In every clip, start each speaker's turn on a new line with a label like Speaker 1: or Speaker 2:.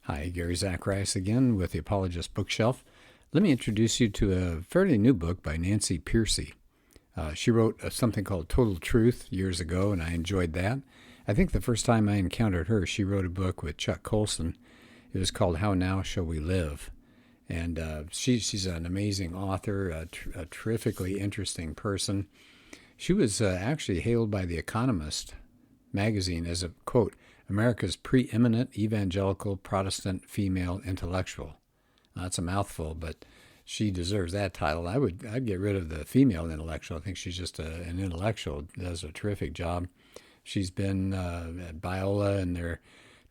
Speaker 1: Hi, Gary Zacharias again with the Apologist bookshelf. Let me introduce you to a fairly new book by Nancy Pearcey. She wrote something called Total Truth years ago, and I enjoyed that. I think the first time I encountered her, she wrote a book with Chuck Colson. It was called How Now Shall We Live? And she's an amazing author, a terrifically interesting person. She was actually hailed by The Economist magazine as a, quote, America's preeminent evangelical Protestant female intellectual. That's a mouthful, but she deserves that title. I'd get rid of the female intellectual. I think she's just an intellectual, does a terrific job. She's been at Biola and their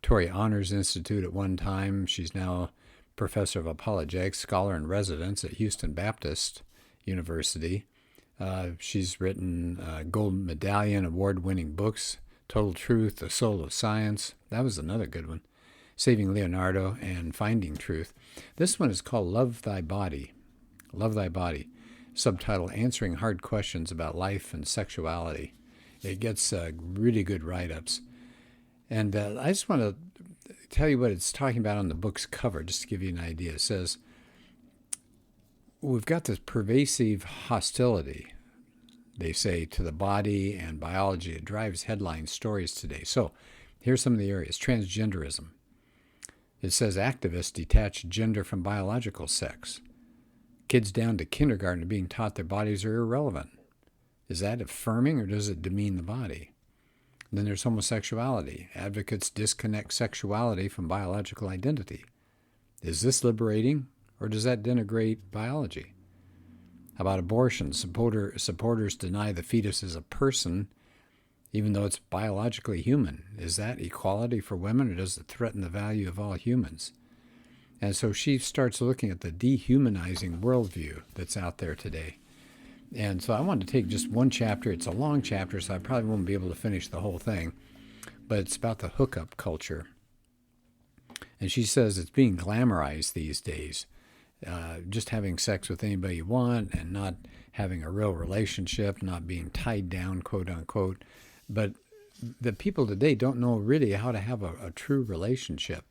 Speaker 1: Torrey Honors Institute at one time. She's now professor of apologetics, scholar in residence at Houston Baptist University. She's written gold medallion award-winning books, Total Truth, The Soul of Science. That was another good one. Saving Leonardo and Finding Truth. This one is called Love Thy Body. Love Thy Body. Subtitle, Answering Hard Questions About Life and Sexuality. It gets really good write-ups. And I just want to tell you what it's talking about on the book's cover, just to give you an idea. It says, we've got this pervasive hostility, they say, to the body and biology. It drives headline stories today. So here's some of the areas. Transgenderism. It says activists detach gender from biological sex. Kids down to kindergarten are being taught their bodies are irrelevant. Is that affirming or does it demean the body? And then there's homosexuality. Advocates disconnect sexuality from biological identity. Is this liberating or does that denigrate biology? How about abortion? Supporters deny the fetus is a person, even though it's biologically human. Is that equality for women, or does it threaten the value of all humans? And so she starts looking at the dehumanizing worldview that's out there today. And so I wanted to take just one chapter. It's a long chapter, so I probably won't be able to finish the whole thing. But it's about the hookup culture. And she says it's being glamorized these days. Just having sex with anybody you want and not having a real relationship, not being tied down, quote unquote. But the people today don't know really how to have a true relationship.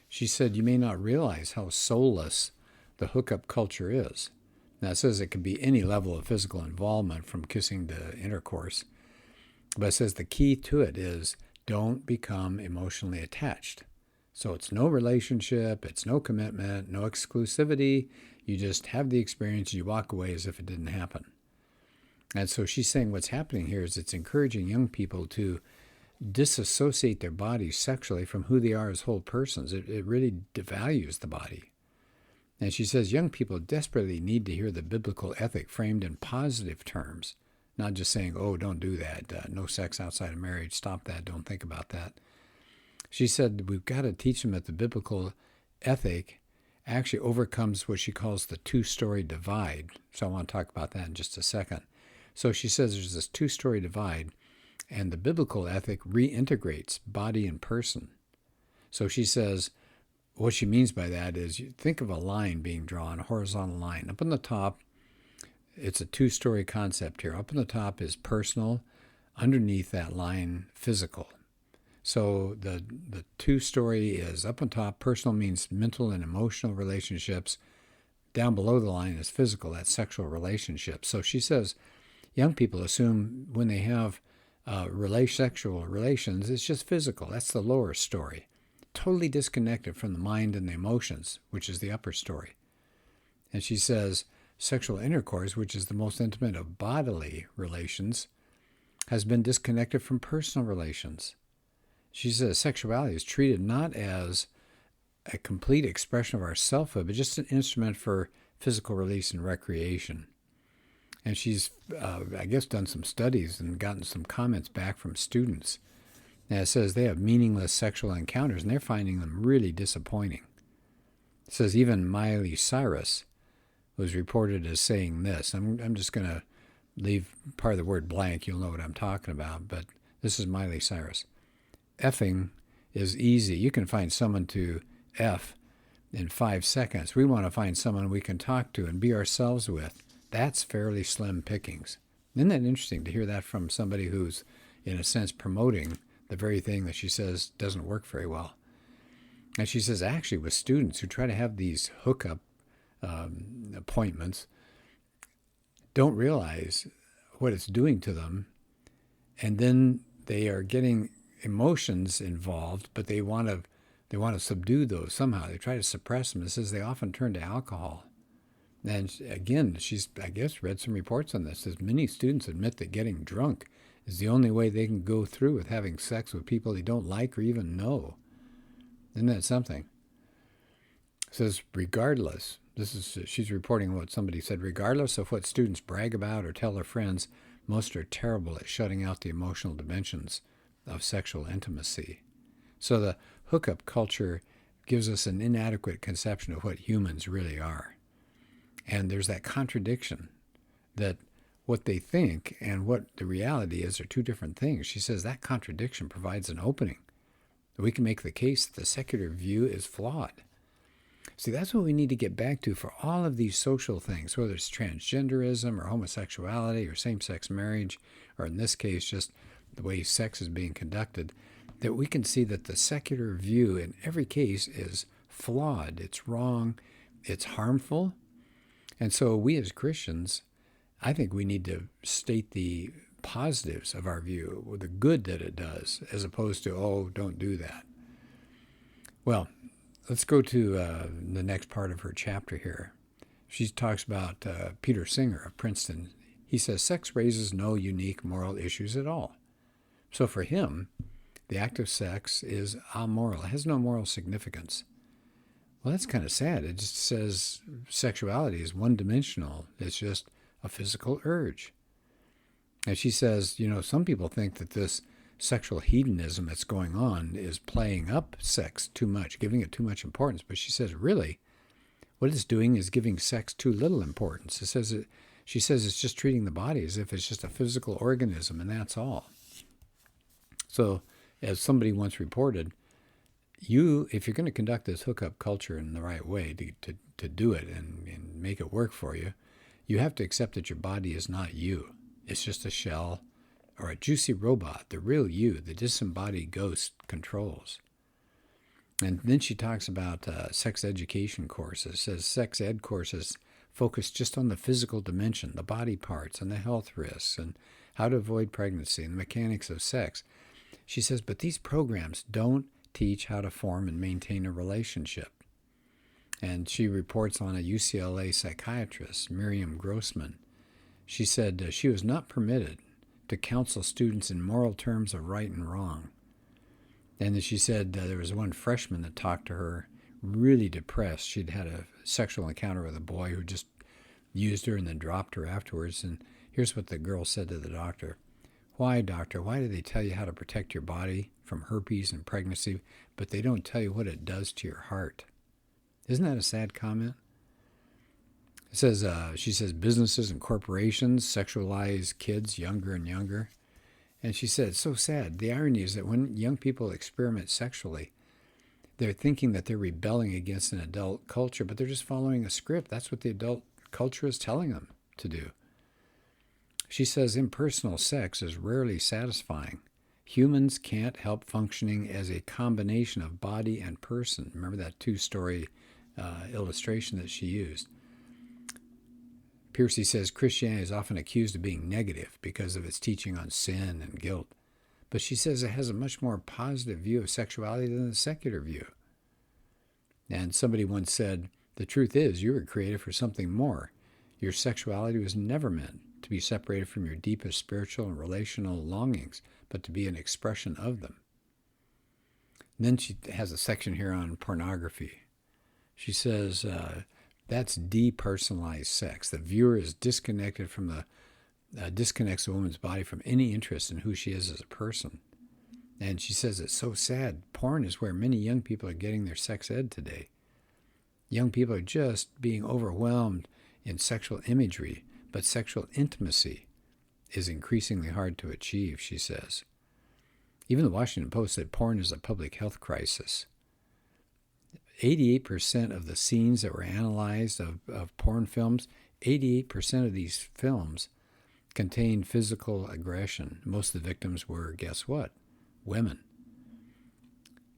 Speaker 1: She said you may not realize how soulless the hookup culture is. Now it says it can be any level of physical involvement from kissing to intercourse. But it says the key to it is don't become emotionally attached. So it's no relationship, it's no commitment, no exclusivity. You just have the experience, you walk away as if it didn't happen. And so she's saying what's happening here is it's encouraging young people to disassociate their bodies sexually from who they are as whole persons. It really devalues the body. And she says young people desperately need to hear the biblical ethic framed in positive terms, not just saying, oh, don't do that, no sex outside of marriage, stop that, don't think about that. She said we've got to teach them that the biblical ethic actually overcomes what she calls the two-story divide. So I want to talk about that in just a second. So she says there's this two-story divide, and the biblical ethic reintegrates body and person. So she says what she means by that is you think of a line being drawn, a horizontal line. Up on the top, it's a two-story concept here. Up on the top is personal, underneath that line, physical. So the two-story is up on top. Personal means mental and emotional relationships. Down below the line is physical, that's sexual relationships. So she says young people assume when they have sexual relations, it's just physical. That's the lower story. Totally disconnected from the mind and the emotions, which is the upper story. And she says sexual intercourse, which is the most intimate of bodily relations, has been disconnected from personal relations. She says sexuality is treated not as a complete expression of our selfhood, but just an instrument for physical release and recreation. And she's, I guess, done some studies and gotten some comments back from students. And it says they have meaningless sexual encounters, and they're finding them really disappointing. It says even Miley Cyrus was reported as saying this. I'm just going to leave part of the word blank. You'll know what I'm talking about. But this is Miley Cyrus. Effing is easy. You can find someone to F in 5 seconds. We want to find someone we can talk to and be ourselves with. That's fairly slim pickings. Isn't that interesting to hear that from somebody who's, in a sense, promoting the very thing that she says doesn't work very well? And she says, actually, with students who try to have these hookup appointments, don't realize what it's doing to them. And then they are getting emotions involved, but they want to subdue those somehow. They try to suppress them. It says they often turn to alcohol. And again, she's, I guess, read some reports on this. It says many students admit that getting drunk is the only way they can go through with having sex with people they don't like or even know. Isn't that something? It says, regardless, she's reporting what somebody said, regardless of what students brag about or tell their friends, most are terrible at shutting out the emotional dimensions of sexual intimacy. So the hookup culture gives us an inadequate conception of what humans really are. And there's that contradiction that what they think and what the reality is are two different things. She says that contradiction provides an opening. We can make the case that the secular view is flawed. See, that's what we need to get back to for all of these social things, whether it's transgenderism or homosexuality or same-sex marriage, or in this case, just the way sex is being conducted, that we can see that the secular view in every case is flawed. It's wrong. It's harmful. And so we as Christians, I think we need to state the positives of our view, the good that it does, as opposed to, oh, don't do that. Well, let's go to the next part of her chapter here. She talks about Peter Singer of Princeton. He says, sex raises no unique moral issues at all. So for him, the act of sex is amoral. It has no moral significance. Well, that's kind of sad. It just says sexuality is one-dimensional. It's just a physical urge. And she says, some people think that this sexual hedonism that's going on is playing up sex too much, giving it too much importance. But she says, really, what it's doing is giving sex too little importance. She says it's just treating the body as if it's just a physical organism, and that's all. So, as somebody once reported, if you're going to conduct this hookup culture in the right way to do it and make it work for you, you have to accept that your body is not you. It's just a shell or a juicy robot. The real you, the disembodied ghost, controls. And then she talks about sex education courses. Says sex ed courses focus just on the physical dimension, the body parts, and the health risks, and how to avoid pregnancy, and the mechanics of sex. She says, but these programs don't teach how to form and maintain a relationship. And she reports on a UCLA psychiatrist, Miriam Grossman. She said she was not permitted to counsel students in moral terms of right and wrong. And she said there was one freshman that talked to her, really depressed. She'd had a sexual encounter with a boy who just used her and then dropped her afterwards. And here's what the girl said to the doctor. Why, doctor, why do they tell you how to protect your body from herpes and pregnancy, but they don't tell you what it does to your heart? Isn't that a sad comment? It says, she says, businesses and corporations sexualize kids younger and younger. And she said, it's so sad. The irony is that when young people experiment sexually, they're thinking that they're rebelling against an adult culture, but they're just following a script. That's what the adult culture is telling them to do. She says impersonal sex is rarely satisfying. Humans can't help functioning as a combination of body and person. Remember that two-story illustration that she used. Pearcey says Christianity is often accused of being negative because of its teaching on sin and guilt. But she says it has a much more positive view of sexuality than the secular view. And somebody once said, the truth is you were created for something more. Your sexuality was never meant to be separated from your deepest spiritual and relational longings, but to be an expression of them. And then she has a section here on pornography. She says that's depersonalized sex. The viewer is disconnected from disconnects a woman's body from any interest in who she is as a person. And she says it's so sad. Porn is where many young people are getting their sex ed today. Young people are just being overwhelmed in sexual imagery, but sexual intimacy is increasingly hard to achieve, she says. Even the Washington Post said porn is a public health crisis. 88% of the scenes that were analyzed of porn films, 88% of these films contained physical aggression. Most of the victims were, guess what? Women.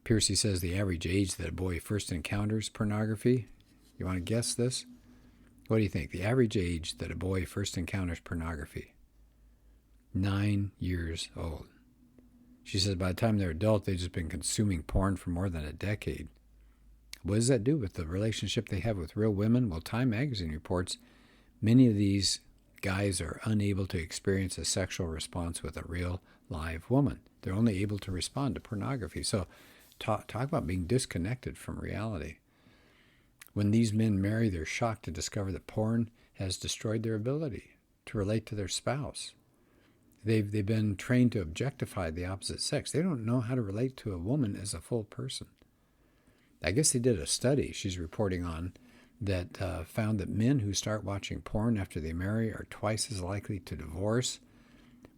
Speaker 1: Pearcey says the average age that a boy first encounters pornography. You want to guess this? What do you think? The average age that a boy first encounters pornography? 9 years old. She says by the time they're adult, they've just been consuming porn for more than a decade. What does that do with the relationship they have with real women? Well, Time magazine reports many of these guys are unable to experience a sexual response with a real live woman. They're only able to respond to pornography. So talk about being disconnected from reality. When these men marry, they're shocked to discover that porn has destroyed their ability to relate to their spouse. They've been trained to objectify the opposite sex. They don't know how to relate to a woman as a full person. I guess they did a study she's reporting on that found that men who start watching porn after they marry are twice as likely to divorce.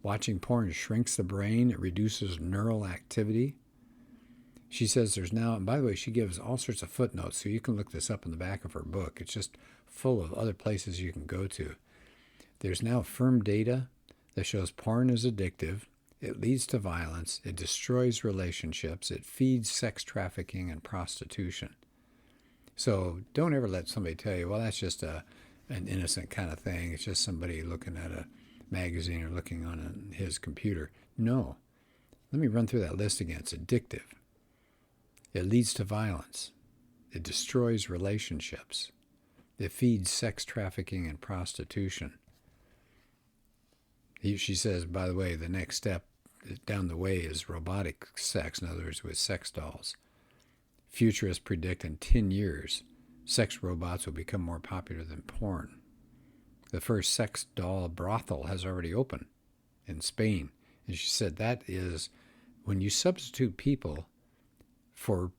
Speaker 1: Watching porn shrinks the brain. It reduces neural activity. She says there's now, and by the way, she gives all sorts of footnotes, so you can look this up in the back of her book. It's just full of other places you can go to. There's now firm data that shows porn is addictive. It leads to violence. It destroys relationships. It feeds sex trafficking and prostitution. So don't ever let somebody tell you, well, that's just an innocent kind of thing. It's just somebody looking at a magazine or looking on his computer. No. Let me run through that list again. It's addictive. It leads to violence. It destroys relationships. It feeds sex trafficking and prostitution. She says, by the way, the next step down the way is robotic sex, in other words, with sex dolls. Futurists predict in 10 years, sex robots will become more popular than porn. The first sex doll brothel has already opened in Spain. And she said that is when you substitute people for,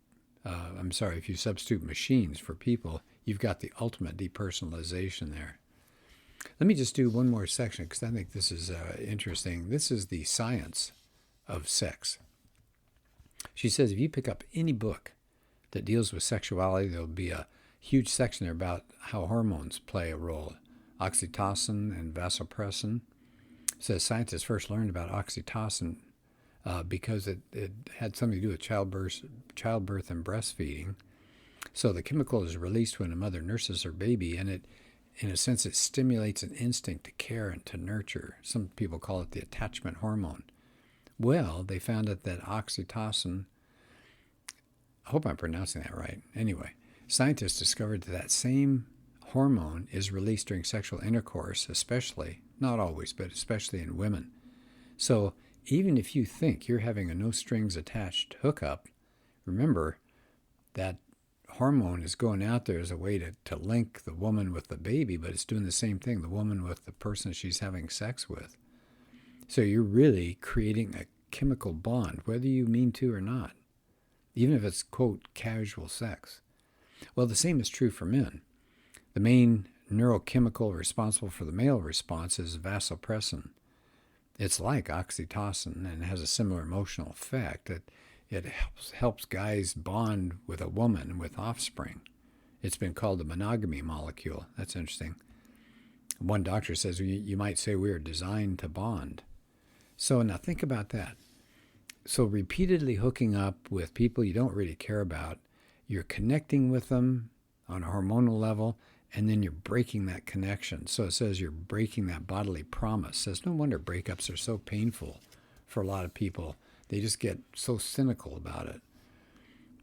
Speaker 1: if you substitute machines for people, you've got the ultimate depersonalization there. Let me just do one more section because I think this is interesting. This is the science of sex. She says if you pick up any book that deals with sexuality, there'll be a huge section there about how hormones play a role. Oxytocin and vasopressin. It says scientists first learned about oxytocin because it had something to do with childbirth and breastfeeding. So the chemical is released when a mother nurses her baby, and it, in a sense, it stimulates an instinct to care and to nurture. Some people call it the attachment hormone. Well, they found out that oxytocin, I hope I'm pronouncing that right. Anyway, scientists discovered that same hormone is released during sexual intercourse, especially, not always, but especially in women. So even if you think you're having a no-strings-attached hookup, remember that hormone is going out there as a way to link the woman with the baby, but it's doing the same thing, the woman with the person she's having sex with. So you're really creating a chemical bond, whether you mean to or not, even if it's, quote, casual sex. Well, the same is true for men. The main neurochemical responsible for the male response is vasopressin. It's like oxytocin and has a similar emotional effect. It helps guys bond with a woman with offspring. It's been called the monogamy molecule. That's interesting. One doctor says you might say we are designed to bond. So now think about that. So repeatedly hooking up with people you don't really care about, you're connecting with them on a hormonal level, and then you're breaking that connection. So it says you're breaking that bodily promise. It says no wonder breakups are so painful for a lot of people. They just get so cynical about it.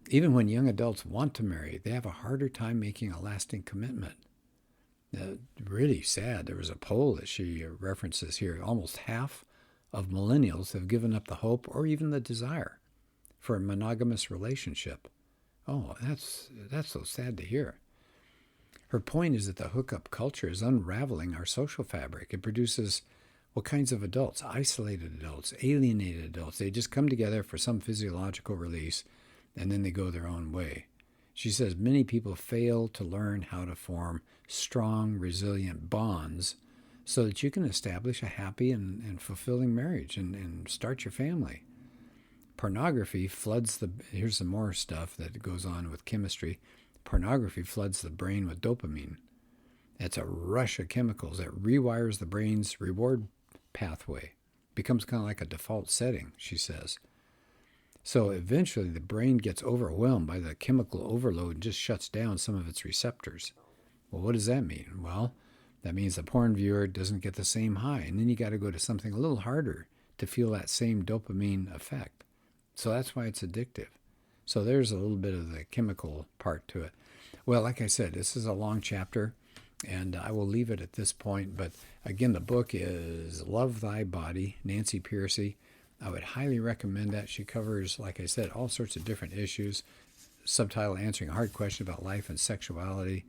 Speaker 1: Even when young adults want to marry, they have a harder time making a lasting commitment. Really sad. There was a poll that she references here. Almost half of millennials have given up the hope or even the desire for a monogamous relationship. Oh, that's so sad to hear. Her point is that the hookup culture is unraveling our social fabric. It produces what kinds of adults? Isolated adults, alienated adults. They just come together for some physiological release, and then they go their own way. She says many people fail to learn how to form strong, resilient bonds so that you can establish a happy and fulfilling marriage and start your family. Pornography floods here's some more stuff that goes on with chemistry. Pornography floods the brain with dopamine. It's a rush of chemicals that rewires the brain's reward pathway. Becomes kind of like a default setting, she says. So eventually the brain gets overwhelmed by the chemical overload and just shuts down some of its receptors. Well, what does that mean? Well, that means the porn viewer doesn't get the same high, and then you got to go to something a little harder to feel that same dopamine effect. So that's why it's addictive. So there's a little bit of the chemical part to it. Well, like I said, this is a long chapter, and I will leave it at this point. But again, the book is Love Thy Body, Nancy Pearcey. I would highly recommend that. She covers, like I said, all sorts of different issues. Subtitle, Answering a Hard Question About Life and Sexuality.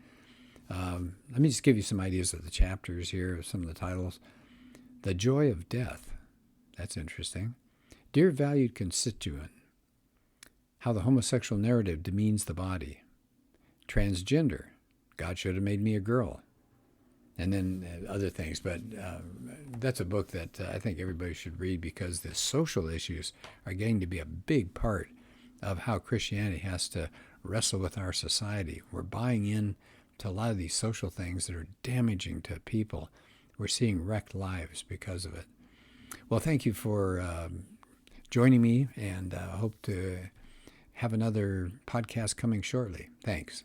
Speaker 1: Let me just give you some ideas of the chapters here, some of the titles. The Joy of Death. That's interesting. Dear Valued Constituent. How the Homosexual Narrative Demeans the Body. Transgender. God Should Have Made Me a Girl. And then other things. But that's a book that I think everybody should read, because the social issues are getting to be a big part of how Christianity has to wrestle with our society. We're buying in to a lot of these social things that are damaging to people. We're seeing wrecked lives because of it. Well, thank you for joining me, and I hope to have another podcast coming shortly. Thanks.